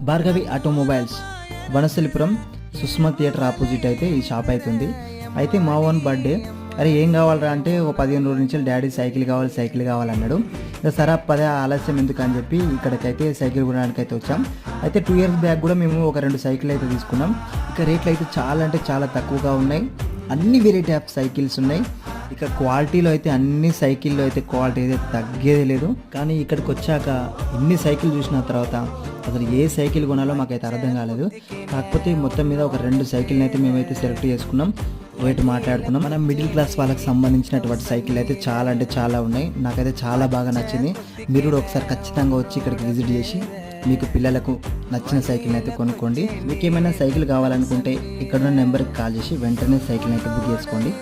Bhargavi automobiles Vanasthalipuram Sushma theatre opposite అయితే ఈ shop అవుతుంది. అయితే మా ఓన్ బర్త్డే, అరే ఏం కావాలరా అంటే ఒక 15 రోజుల నుంచి డాడీ సైకిల్ కావాలన్నాడు. సరే పదే ఆలస్యం ఎందుకు అని చెప్పి ఇక్కడికైతే సైకిల్ కొనడానికి అయితే వచ్చాం. అయితే 2 years బ్యాక్ కూడా మేము ఒక 2 సైకిల్ అయితే తీసుకున్నాం. ఇక రేట్లు అయితే చాలా అంటే చాలా తక్కువగా ఉన్నాయి. అన్ని వెరైటీ ఆఫ్ సైకిల్స్ ఉన్నాయి. ఇక క్వాలిటీలో అయితే అన్ని సైకిల్లో అయితే క్వాలిటీ అయితే తగ్గేదే లేదు. కానీ ఇక్కడికి వచ్చాక ఇన్ని సైకిల్ చూసిన తర్వాత అసలు ఏ సైకిల్ కొనాలో మాకైతే అర్థం కాలేదు. కాకపోతే మొత్తం మీద ఒక 2 సైకిల్ని అయితే మేమైతే సెలెక్ట్ చేసుకున్నాం, రేటు మాట్లాడుకున్నాం. మనం మిడిల్ క్లాస్ వాళ్ళకి సంబంధించినటువంటి సైకిల్ అయితే చాలా అంటే చాలా ఉన్నాయి. నాకైతే చాలా బాగా నచ్చింది. మీరు కూడా ఒకసారి ఖచ్చితంగా వచ్చి ఇక్కడికి విజిట్ చేసి మీకు పిల్లలకు నచ్చిన సైకిల్ని అయితే కొనుక్కోండి. మీకు ఏమైనా సైకిల్ కావాలనుకుంటే ఇక్కడ ఉన్న నెంబర్కి కాల్ చేసి వెంటనే సైకిల్ని అయితే బుక్ చేసుకోండి.